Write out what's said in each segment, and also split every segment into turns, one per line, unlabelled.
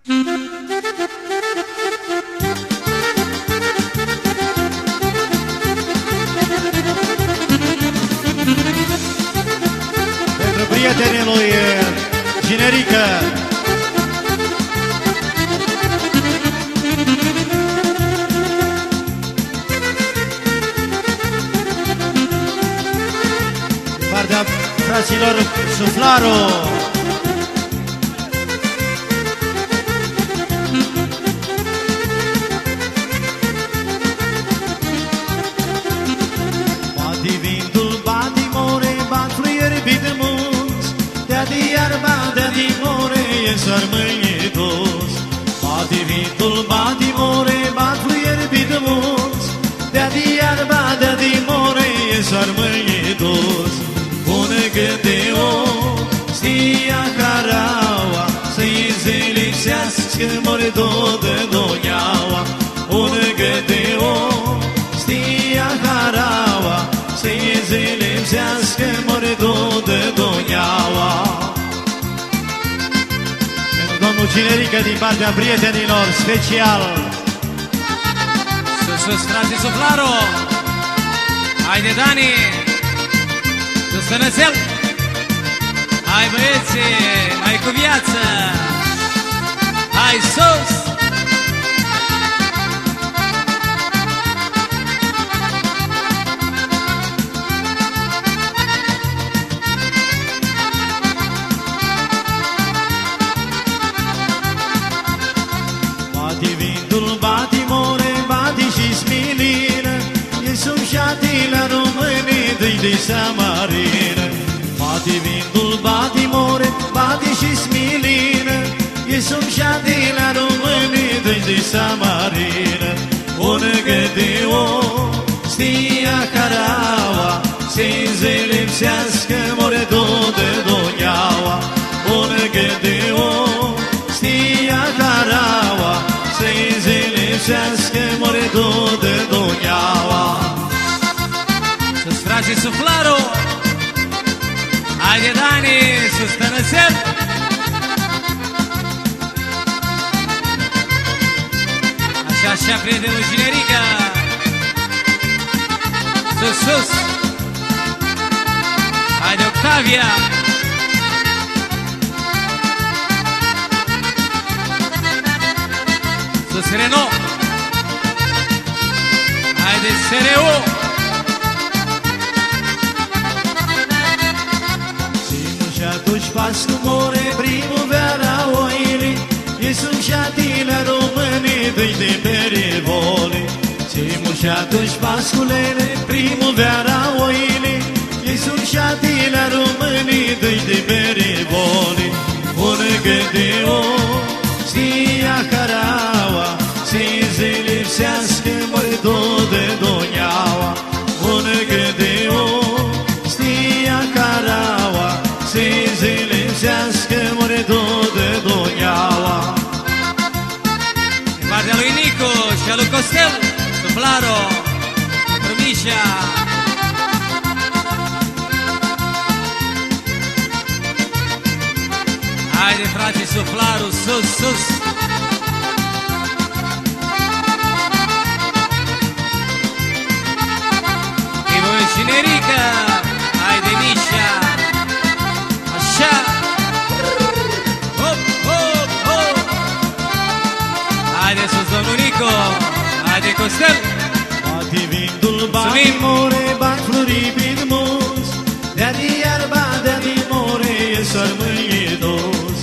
Pentru prietenii lui Ginerică. Partea fraților Suflaru. Bati vântul, bati more, bat fluieri pe de munți, de-adi iarba, de-adi more, e sarmăietos. Bati vântul, bati more, bat fluieri pe de munți, de-adi iarba, de-adi more, e sarmăietos. Bună gândeo, stia caraua, să-i zilipsească more tot de doiaua. Bună gândeo, stia caraua, să-i zilipsească more tot de doiaua. Pentru domnul Ginerică din partea prietenilor, special.
Sus, frate Suflaru! Haide, Dani! Sus, Tănățel! Hai, băieții! Hai cu viață! Hai, sus!
Bati vântul, bati more, bati și smilină, e sumșati la românii de Samarină. Bati vântul, bati more, bati și smilină, e sumșati la românii de Samarină. Bună gândeo, stia caraua, să-i zilipsească more tot de doiaua. Bună gândeo, stia caraua, să-i zilipsească more tot de doiaua.
Sus, frate Suflaru! Haide, Dani! Sus, Tănățel! Așa, prietenul Ginerică! Sus, sus! Haide, Octavia! Sus, Renault! Haide, SRU!
Și atunci pas cu more, primăvera oile, e sumșati la românii de perivoli. Și atunci pas cu lele, primăvera oile, e sumșati la românii de perivoli. Bună gândeo, stia caraua, să-i zilipsească more tot de doiaua. Bună gândeo, stia caraua, să-i zilipsească more tot de doiaua.
Din partea lui Nicu și a lui Costel, Suflaru, Rumișa. Haide, frate Suflaru, sus, sus! Îi voi Ginerică! Haide, Mișa! Așa! Hop, hop, hop! Haide sus, domnul Nico! Haide, Costel!
Bati vântul, bati more, bat florii pe munți, de-adi iarba, de-adi more, e sarmăietos.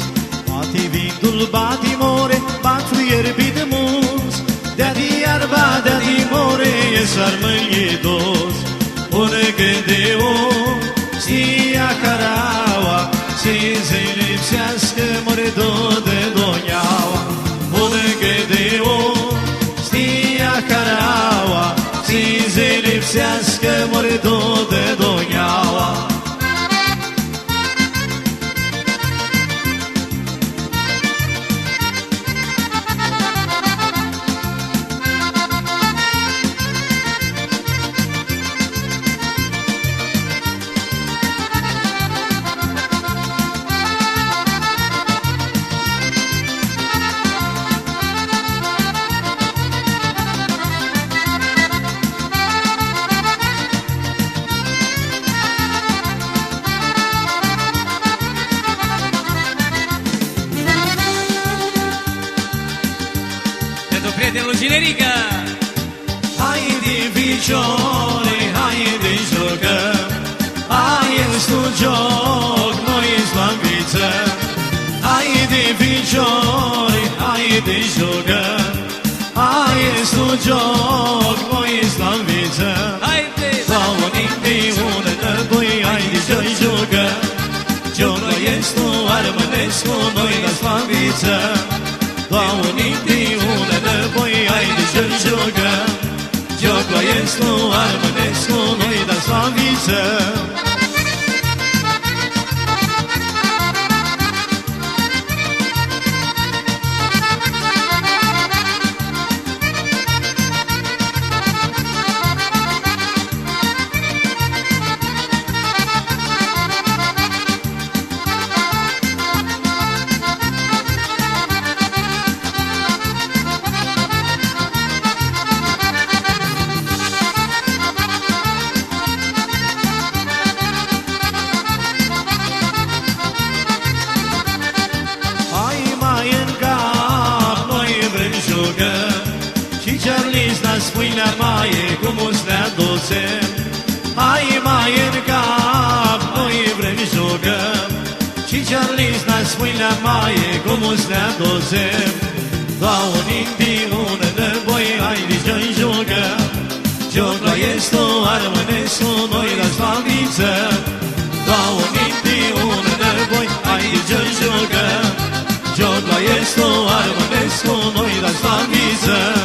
Bati vântul, bati more, bat fluieri pe munți, de-adi iarba, de-adi more, e sarmăietos. Bună gândeo, stia caraua, să-i zilipsească more tot de doiaua. Bună gândeo, stia caraua, să-i zilipsească more tot de doiaua.
prietenul Generică.
Haide picioare, haide jucăm, hai stu joc, noi slăvițăm. Haide picioare, haide jucăm, hai stu joc, noi slăvițăm.
Haide!
La unii de ună înapoi, haide să jucăm, jocul este armănescu, noi la slăvițăm. La unii de ună înapoi, haide să jucăm, jocul este armănescu, noi la slăvițăm. Spâinea maie, cum îți ne aducem. Hai mai în cap, noi vrem jucăm. Și Charlie la spâinea maie, cum îți ne aducem. La un indiun înapoi, haide să-i jucăm. Jocul este armănescu, noi la slăvițăm. La un indiun înapoi, haide să-i jucăm. Jocul este armănescu, noi la slăvițăm.